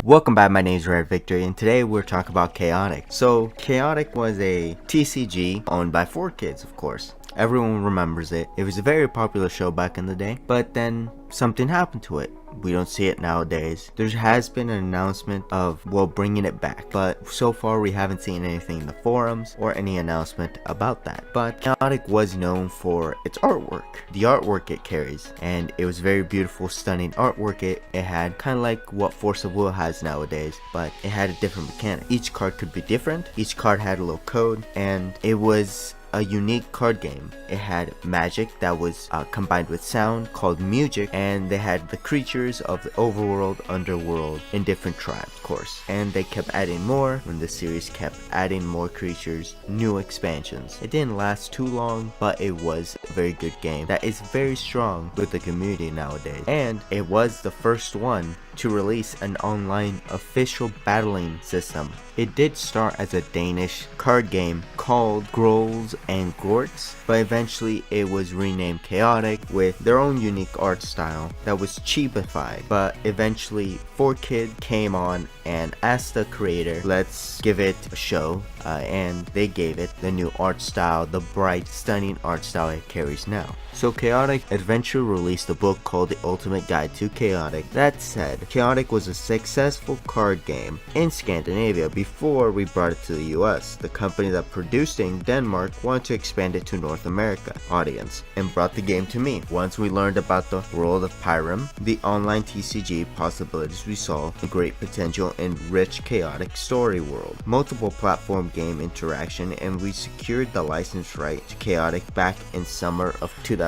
Welcome back, my name is RandomVictory, and today we're talking about Chaotic. So, Chaotic was a TCG owned by 4Kids, of course. Everyone remembers it. It was a very popular show back in the day, but then something happened to it. We don't see it nowadays. There has been an announcement of, well, bringing it back, but so far we haven't seen anything in the forums or any announcement about that. But Chaotic was known for its artwork, the artwork it carries, and it was very beautiful, stunning artwork. It had kind of like what Force of Will has nowadays, but it had a different mechanic. Each card could be different, each card had a little code, and it was a unique card game. It had magic that was combined with sound called music, and they had the creatures of the overworld, underworld in different tribes, of course, and they kept adding more when the series kept adding more creatures, new expansions. It didn't last too long, but it was a very good game that is very strong with the community nowadays, and it was the first one to release an online official battling system. It did start as a Danish card game called Grolls and Gorts, but eventually it was renamed Chaotic with their own unique art style that was cheapified. But eventually 4Kids came on and asked the creator, let's give it a show, and they gave it the new art style, the bright, stunning art style it carries now. So Chaotic eventually released a book called The Ultimate Guide to Chaotic. That said, Chaotic was a successful card game in Scandinavia before we brought it to the US. The company that produced it in Denmark wanted to expand it to North America audience and brought the game to me. Once we learned about the world of Pyram, the online TCG possibilities, we saw a great potential in rich Chaotic story world, multiple platform game interaction, and we secured the license right to Chaotic back in summer of 2003.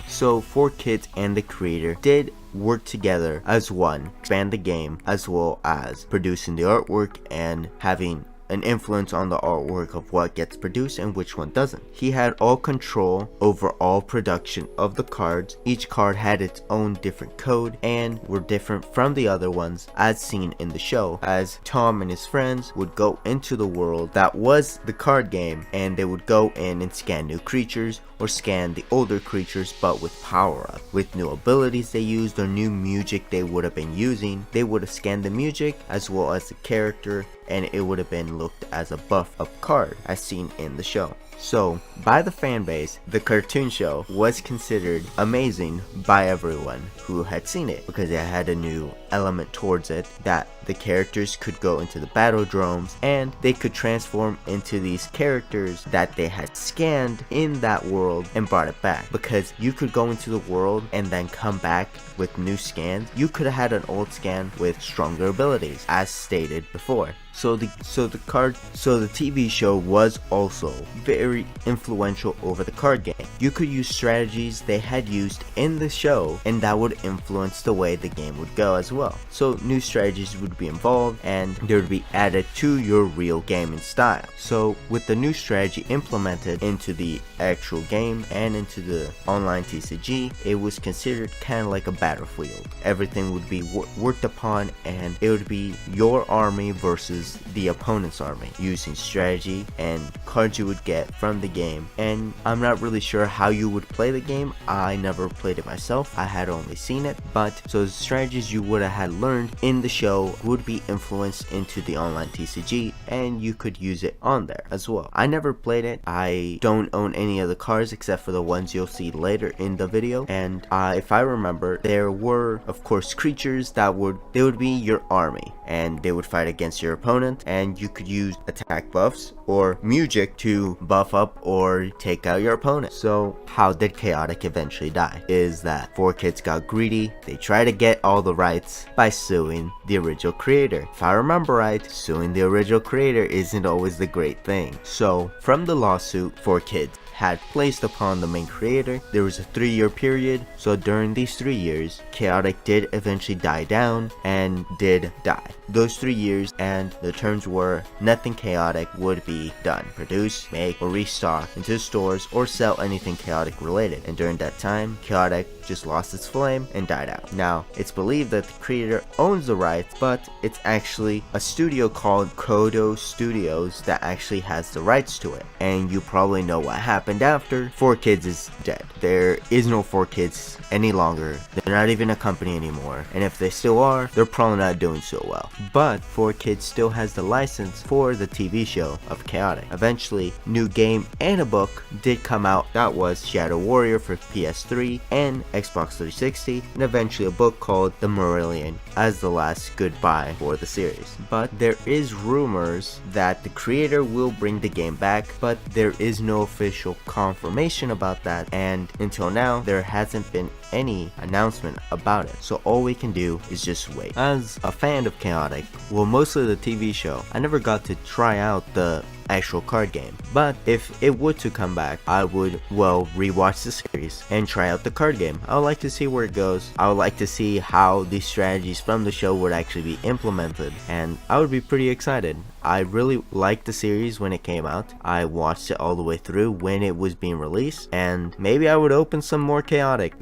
So 4Kids and the creator did work together as one, expand the game, as well as producing the artwork and having an influence on the artwork of what gets produced and which one doesn't. He had all control over all production of the cards. Each card had its own different code and were different from the other ones as seen in the show, as Tom and his friends would go into the world that was the card game, and they would go in and scan new creatures or scan the older creatures but with power up. With new abilities they used or new music they would have been using, they would have scanned the music as well as the character, and it would have been looked as a buff up card as seen in the show. So, by the fan base, the cartoon show was considered amazing by everyone who had seen it because it had a new element towards it, that the characters could go into the battle drones and they could transform into these characters that they had scanned in that world and brought it back. Because you could go into the world and then come back with new scans. You could have had an old scan with stronger abilities, as stated before. So the TV show was also very influential over the card game. You could use strategies they had used in the show, and that would influence the way the game would go as well. So new strategies would be involved and they would be added to your real gaming style. So with the new strategy implemented into the actual game and into the online TCG, it was considered kind of like a battlefield. Everything would be worked upon, and it would be your army versus the opponent's army, using strategy and cards you would get from the game. And I'm not really sure how you would play the game. I never played it myself, I had only seen it, but so the strategies you would have had learned in the show would be influenced into the online TCG, and you could use it on there as well. I never played it. I don't own any of the cards except for the ones you'll see later in the video, and if I remember, there were of course creatures that would be your army, and they would fight against your opponent, and you could use attack buffs or music to buff up or take out your opponent. So how did Chaotic eventually die? Is that 4Kids got greedy. They tried to get all the rights by suing the original creator. If I remember right, suing the original creator isn't always the great thing. So from the lawsuit, 4Kids had placed upon the main creator, there was a 3-year period. So during these 3 years, Chaotic did eventually die down and did die. Those 3 years, and the terms were nothing Chaotic would be done. Produce, make, or restock into stores or sell anything Chaotic related. And during that time, Chaotic just lost its flame and died out. Now, it's believed that the creator owns the rights, but it's actually a studio called Kodo Studios that actually has the rights to it. And you probably know what happened after. 4Kids is dead. There is no 4Kids any longer. They're not even a company anymore. And if they still are, they're probably not doing so well. But 4Kids still has the license for the TV show of Chaotic. Eventually, new game and a book did come out. That was Shadow Warrior for PS3 and Xbox 360, and eventually a book called The Marillion as the last goodbye for the series. But there is rumors that the creator will bring the game back, but there is no official confirmation about that, and until now there hasn't been any announcement about it. So all we can do is just wait. As a fan of Chaotic, well, mostly the TV show, I never got to try out the actual card game, but if it were to come back, I would, well, rewatch the series and try out the card game. I would like to see where it goes. I would like to see how the strategies from the show would actually be implemented, and I would be pretty excited. I really liked the series when it came out. I watched it all the way through when it was being released, and maybe I would open some more Chaotic,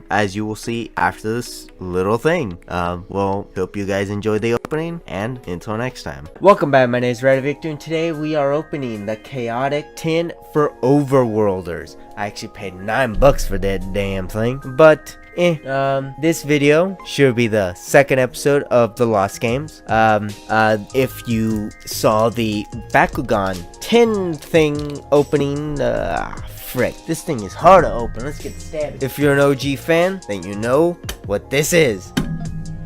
as you will see after this little thing. Well, hope you guys enjoyed the opening, and until next time. Welcome back, my name is RandomVictory, and today we are opening the Chaotic tin for Overworlders. I actually paid $9 for that damn thing, but this video should be the second episode of the Lost Games. If you saw the Bakugan tin thing opening, frick, this thing is hard to open. Let's get started. If you're an OG fan, then you know what this is.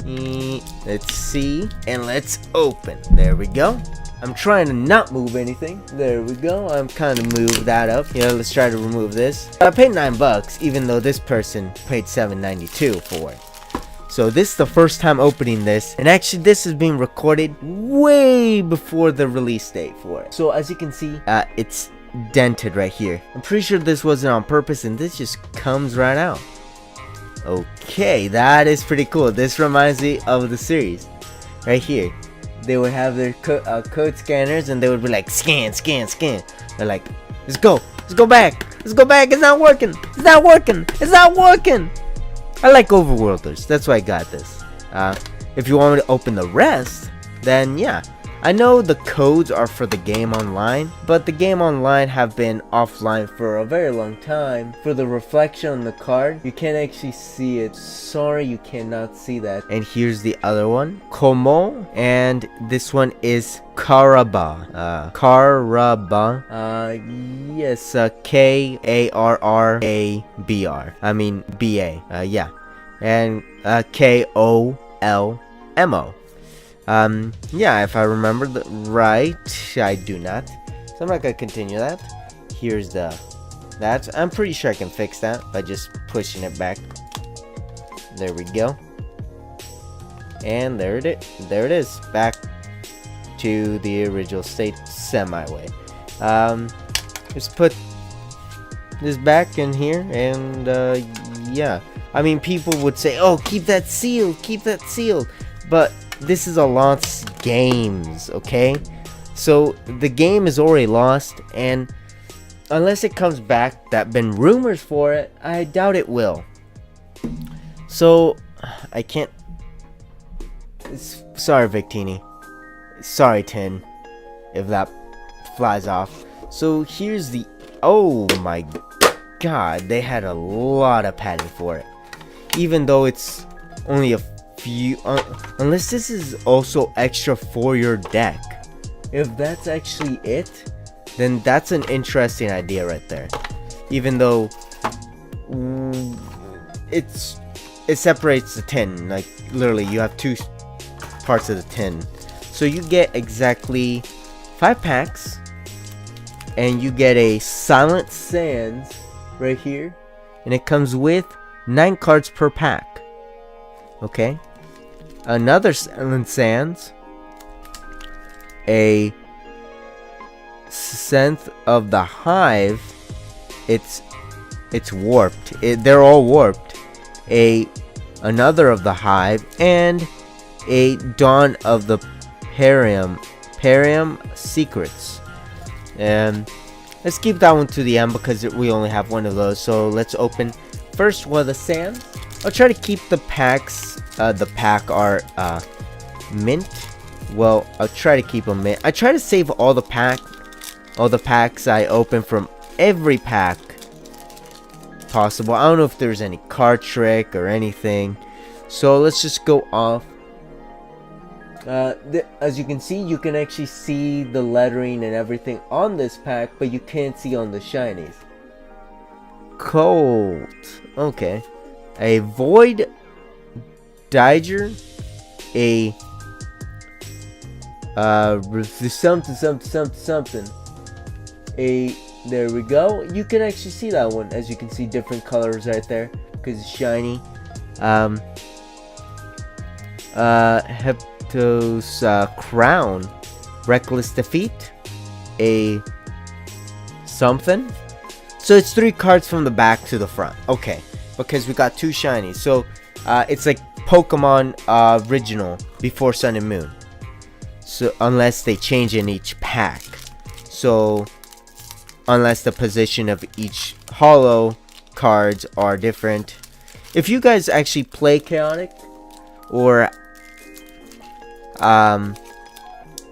Let's see, and let's open. There we go. I'm trying to not move anything. There we go. I'm kind of moved that up. Yeah, let's try to remove this. I paid $9, even though this person paid $7.92 for it. So this is the first time opening this, and actually this is being recorded way before the release date for it. So as you can see, it's dented right here. I'm pretty sure this wasn't on purpose, and this just comes right out. Okay, that is pretty cool. This reminds me of the series right here. They would have their code scanners, and they would be like, scan, scan, scan. They're like, let's go back, it's not working, it's not working. I like Overworlders, that's why I got this. If you want me to open the rest, then yeah. I know the codes are for the game online, but the game online have been offline for a very long time. For the reflection on the card, you can't actually see it. Sorry, you cannot see that. And here's the other one, Como, and this one is Karaba. Yes, Karrabr. I mean BA. Yeah, and KOLMO. Yeah, if I remember right, I do not, so I'm not gonna continue that. Here's that. I'm pretty sure I can fix that by just pushing it back. There we go, and there it is, back to the original state, semi-way. Just put this back in here, and yeah, I mean, people would say, oh, keep that sealed, but this is a Lost Games, okay? So the game is already lost, and unless it comes back, that been rumors for it, I doubt it will. So I can't. Sorry, Victini. Sorry, Tin, if that flies off. So here's the. Oh my God, they had a lot of padding for it, even though it's only a few, unless this is also extra for your deck. If that's actually it, then that's an interesting idea right there. Even though it separates the tin, like literally you have two parts of the tin, so you get exactly 5 packs, and you get a Silent Sands right here, and it comes with 9 cards per pack. Okay, another Silent Sands, a Scent of the Hive. It's warped. They're all warped. Another of the Hive, and a Dawn of the Perium Secrets. And let's keep that one to the end because we only have one of those. So let's open first one of the sands. I'll try to keep the packs the pack are mint. Well, I'll try to keep them mint. I try to save all the packs I open from every pack possible. I don't know if there's any card trick or anything, so let's just go off. As you can actually see the lettering and everything on this pack, but you can't see on the shinies. Cold. Okay. A Void Diger. A something. There we go. You can actually see that one. As you can see, different colors right there because it's shiny. Heptos Crown. Reckless Defeat. A something. So it's 3 cards from the back to the front. Okay, because we got 2 shinies. So it's like Pokemon original before Sun and Moon. So unless they change in each pack. So unless the position of each holo cards are different. If you guys actually play Chaotic, or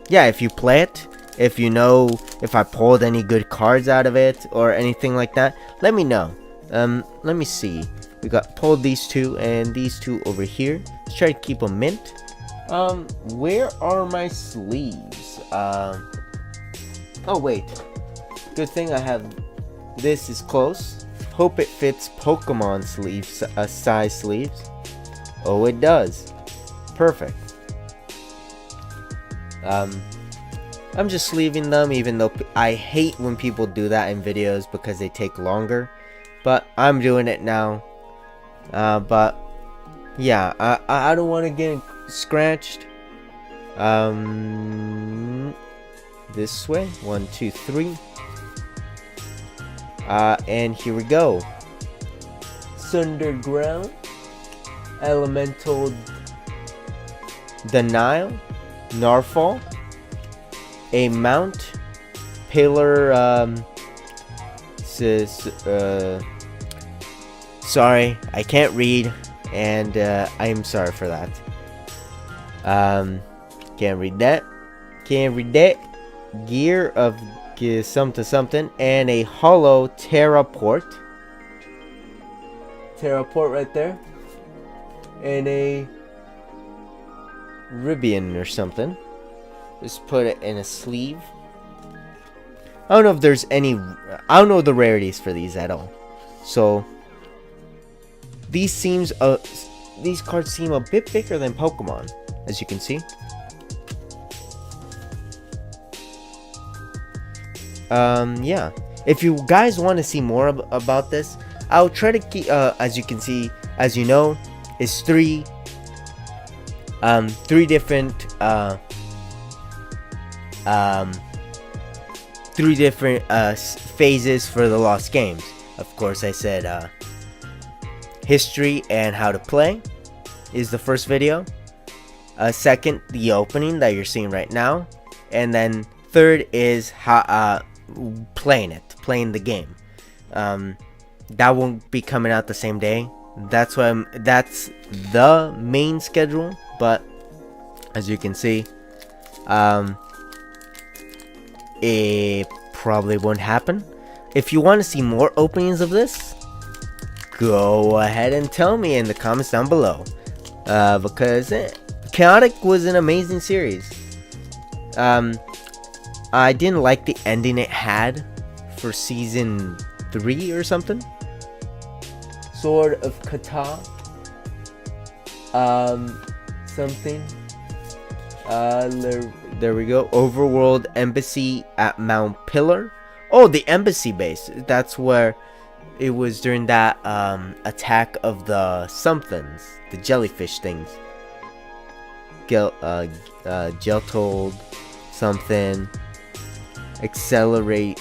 yeah, if you play it, if you know if I pulled any good cards out of it or anything like that, let me know. Let me see. We got pulled these 2 and these 2 over here. Let's try to keep them mint. Where are my sleeves? Oh wait. Good thing I have this is close. Hope it fits Pokemon sleeves, size sleeves. Oh, it does. Perfect. I'm just leaving them, even though I hate when people do that in videos because they take longer. But I'm doing it now. But yeah, I don't want to get scratched. This way. 1, 2, 3. And here we go. Sunderground. Elemental Denial. Narfall. A Mount. Pillar. Sorry, I can't read, and I'm sorry for that. Can't read that. Can't read that. Gear of something, and a Holo Terraport. Terraport right there. And a Ribian or something. Just put it in a sleeve. I don't know if there's any. I don't know the rarities for these at all. So these cards seem a bit bigger than Pokemon, as you can see. Yeah. If you guys want to see more about this, I'll try to keep. As you can see, as you know, it's three different phases for the Lost Games. Of course, I said history and how to play is the first video. Second, the opening that you're seeing right now, and then third is how playing the game. That won't be coming out the same day. That's the main schedule, but as you can see, it probably won't happen. If you want to see more openings of this, go ahead and tell me in the comments down below, because Chaotic was an amazing series. I didn't like the ending it had for season 3 or something. Sword of Kata. Something. There we go. Overworld Embassy at Mount Pillar. Oh, the embassy base. That's where it was during that attack of the somethings, the jellyfish things. Geltold something. Accelerated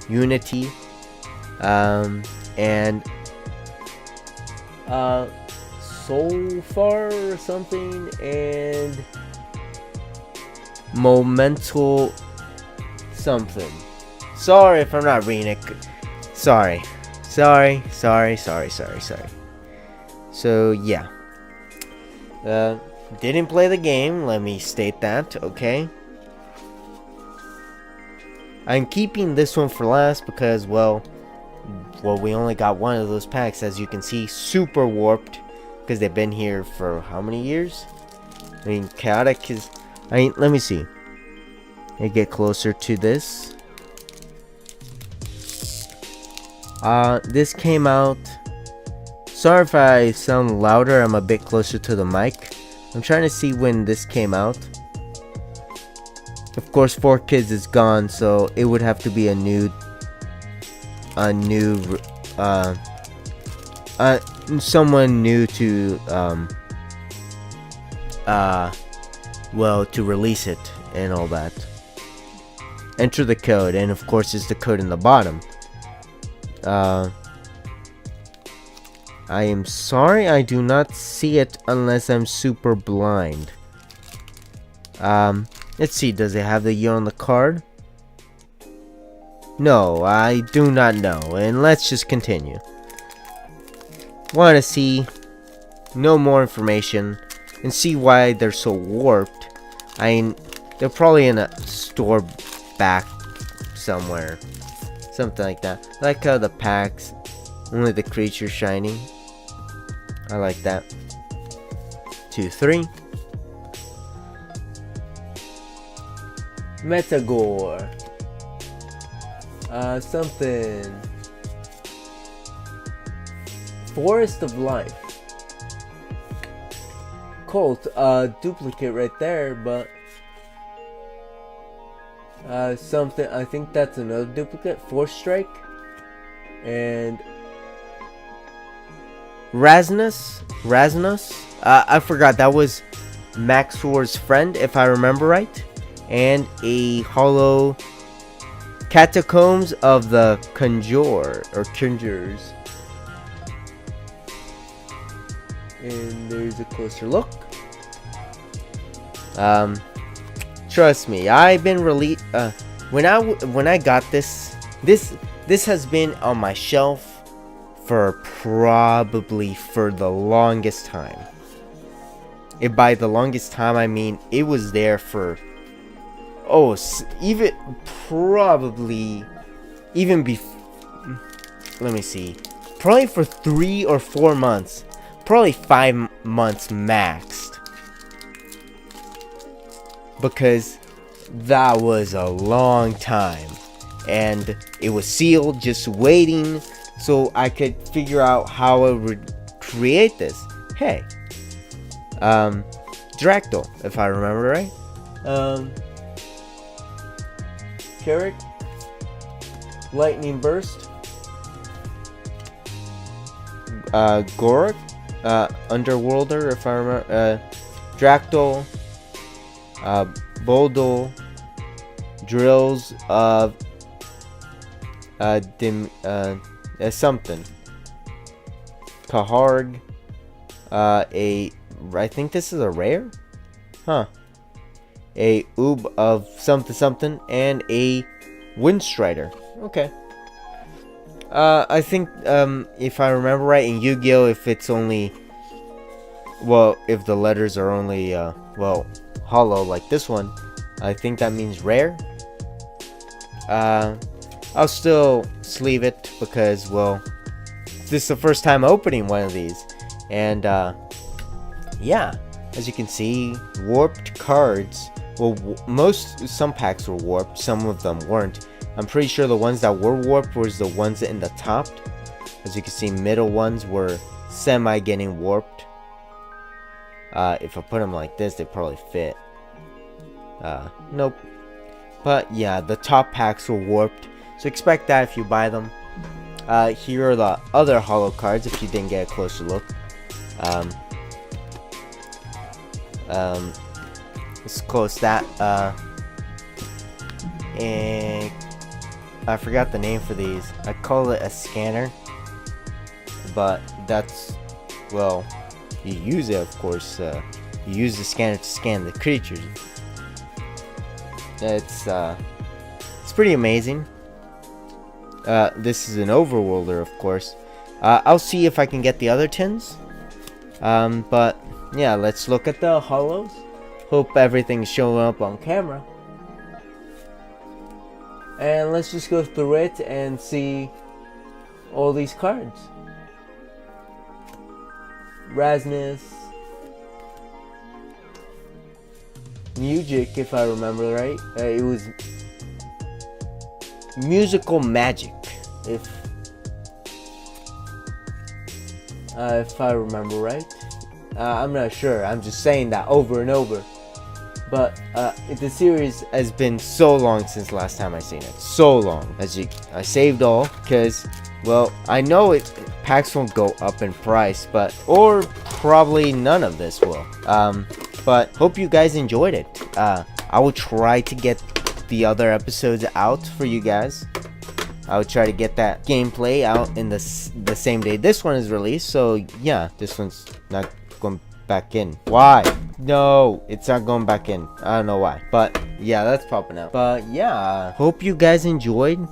Unity. And so far or something, and Momental something. Sorry if I'm not reading it. Sorry. So yeah, didn't play the game, let me state that, okay? I'm keeping this one for last because, well, we only got one of those packs, as you can see, super warped, because they've been here for how many years? I mean, chaotic is, let me see. Let me get closer to this. This came out, sorry if I sound louder, I'm a bit closer to the mic. I'm trying to see when this came out. Of course, 4Kids is gone, so it would have to be a new, someone new to, well, to release it and all that. Enter the code, and of course, it's the code in the bottom. I am sorry, I do not see it unless I'm super blind. Let's see, does it have the year on the card? No, I do not know, and let's just continue. Want to see, no more information, and see why they're so warped. They're probably in a store back somewhere. Something like that. I like how the packs, only the creatures shiny. I like that. 2, 3. Metagore. Something. Forest of Life. Colt. Duplicate right there, but something. I think that's another duplicate. Force Strike. And Rasnus. I forgot, that was Maxor's friend, if I remember right. And a hollow Catacombs of the Conjurers. And there's a closer look. Trust me, I've been when I got this has been on my shelf for probably for the longest time. And by the longest time, I mean it was there for even probably even let me see, probably for 3 or 4 months, probably 5 months maxed, because that was a long time, and it was sealed, just waiting so I could figure out how I would create this. Hey, Dractyl, if I remember right. Carrick, Lightning Burst, Gorak, Underworlder, if I remember, Dractyl, Boldol, Drills of something, Kaharg, I think this is a rare? Huh. A Oob of something, and a Windstrider. Okay. I think, if I remember right, in Yu-Gi-Oh! If it's only, well, if the letters are only, well, hollow like this one, I think that means rare. I'll still sleeve it because, well, this is the first time opening one of these. And, yeah, as you can see, warped cards. Well, some packs were warped, some of them weren't. I'm pretty sure the ones that were warped was the ones in the top. As you can see, middle ones were semi getting warped. If I put them like this, they probably fit. Nope. But yeah, the top packs were warped, so expect that if you buy them. Here are the other holo cards if you didn't get a closer look. Let's close that. And I forgot the name for these. I call it a scanner, but that's, well, you use it, of course. You use the scanner to scan the creatures. It's pretty amazing. This is an Overworlder, of course. I'll see if I can get the other tins. But yeah, let's look at the holos. Hope everything's showing up on camera. And let's just go through it and see all these cards. Rasmus. Music, if I remember right. It was Musical Magic, if I remember right. I'm not sure. I'm just saying that over and over. But the series has been so long since last time I seen it. So long. I saved all because, well, I know packs won't go up in price, or probably none of this will. But hope you guys enjoyed it. I will try to get the other episodes out for you guys. I will try to get that gameplay out in the same day this one is released. So yeah, this one's not going back in. Why? No, it's not going back in. I don't know why, but yeah, that's popping out. But yeah, hope you guys enjoyed.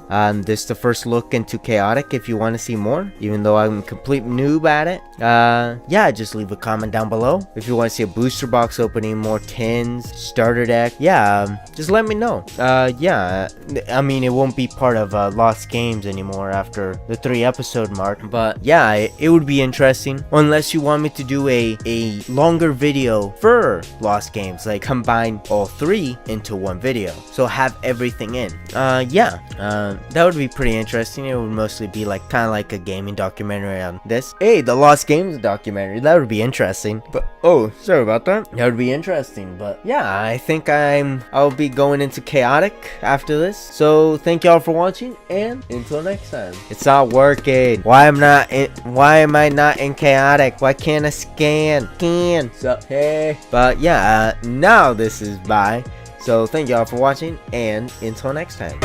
This is the first look into Chaotic. If you want to see more, even though I'm a complete noob at it, yeah, just leave a comment down below. If you want to see a booster box opening, more tins, starter deck, yeah, just let me know. Yeah, I mean, it won't be part of Lost Games anymore after the 3-episode mark, but yeah, it would be interesting, unless you want me to do a longer video for Lost Games, like combine all 3 into one video, so have everything in. Yeah, that would be pretty interesting. It would mostly be like kind of like a gaming documentary on this. Hey, the Lost Games documentary, that would be interesting. But oh, sorry about that. That would be interesting. But yeah, I think I'll be going into Chaotic after this. So thank y'all for watching, and until next time. It's not working. Why am I not in Chaotic? Why can't I scan? So hey. But yeah, now this is bye. So thank y'all for watching, and until next time.